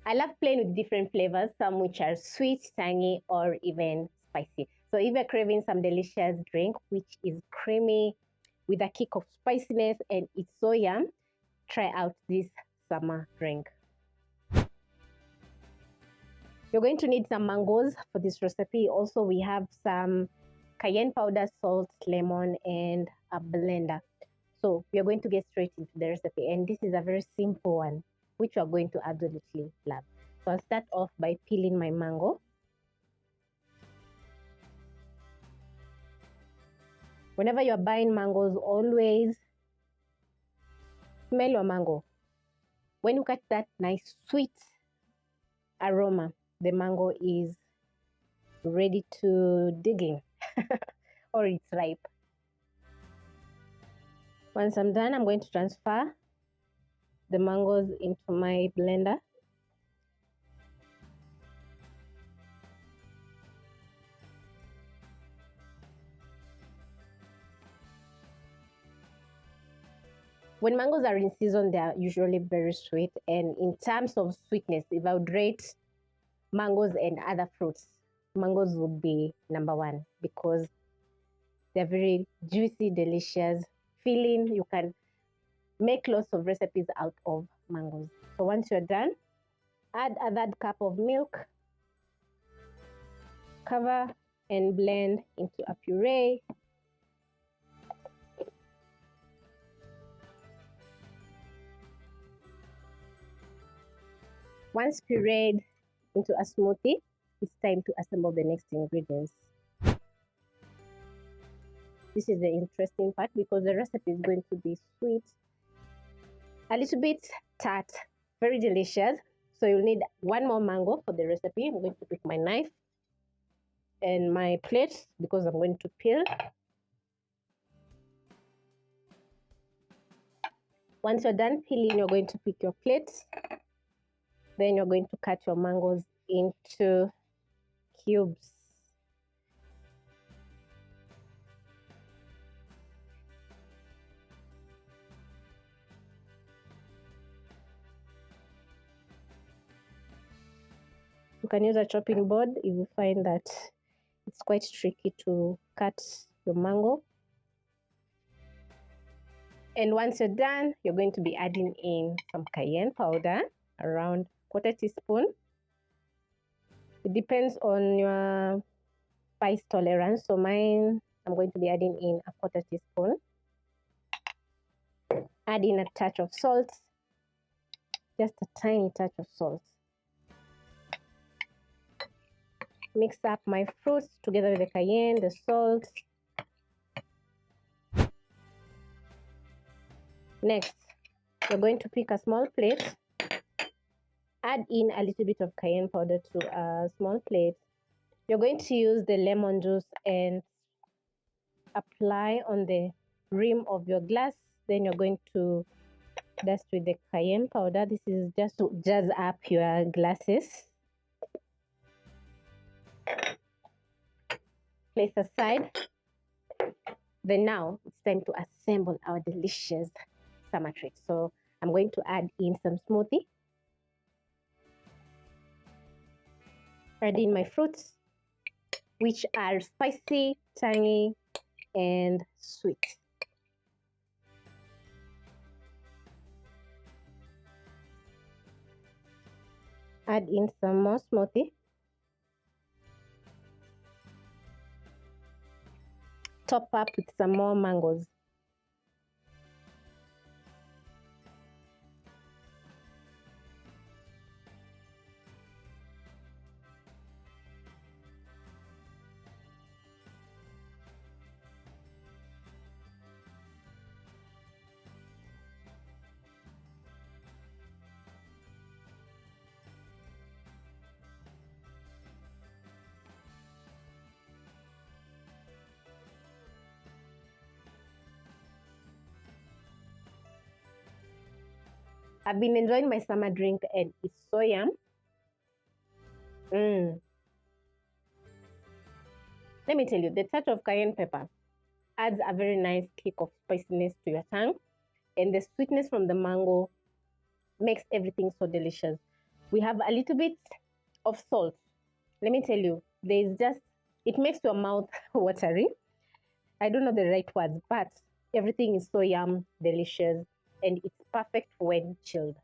I love playing with different flavors, some which are sweet, tangy, or even spicy. So if you're craving some delicious drink, which is creamy with a kick of spiciness and it's so yum, try out this summer drink. You're going to need some mangoes for this recipe. Also, we have some cayenne powder, salt, lemon, and a blender. So we're going to get straight into the recipe, and this is a very simple one, which you're going to absolutely love. So I'll start off by peeling my mango. Whenever you're buying mangoes, always smell your mango. When you get that nice sweet aroma, the mango is ready to dig in or it's ripe. Once I'm done, I'm going to transfer the mangoes into my blender. When mangoes are in season, they are usually very sweet. And in terms of sweetness, if I would rate mangoes and other fruits, mangoes would be number one because they're very juicy, delicious, filling. You can make lots of recipes out of mangoes. So once you're done, add a third cup of milk, cover and blend into a puree. Once pureed into a smoothie, it's time to assemble the next ingredients. This is the interesting part because the recipe is going to be sweet, a little bit tart, very delicious. So you'll need one more mango for the recipe. I'm going to pick my knife and my plate because I'm going to peel. Once you're done peeling, you're going to pick your plate. Then you're going to cut your mangoes into cubes. You can use a chopping board if you find that it's quite tricky to cut your mango. And once you're done, you're going to be adding in some cayenne powder, around 1/4 teaspoon. It depends on your spice tolerance. So mine, I'm going to be adding in a 1/4 teaspoon. Add in a touch of salt, just a tiny touch of salt. Mix up my fruits together with the cayenne, the salt. Next, you're going to pick a small plate. Add in a little bit of cayenne powder to a small plate. You're going to use the lemon juice and apply on the rim of your glass. Then you're going to dust with the cayenne powder. This is just to jazz up your glasses. Place aside. Then now it's time to assemble our delicious summer treat. So I'm going to add in some smoothie. Add in my fruits, which are spicy, tangy, and sweet. Add in some more smoothie. Top up with some more mangoes. I've been enjoying my summer drink and it's so yum. Let me tell you, the touch of cayenne pepper adds a very nice kick of spiciness to your tongue, and the sweetness from the mango makes everything so delicious. We have a little bit of salt. Let me tell you, it makes your mouth watery. I don't know the right words, but everything is so yum, delicious, and it's perfect when chilled.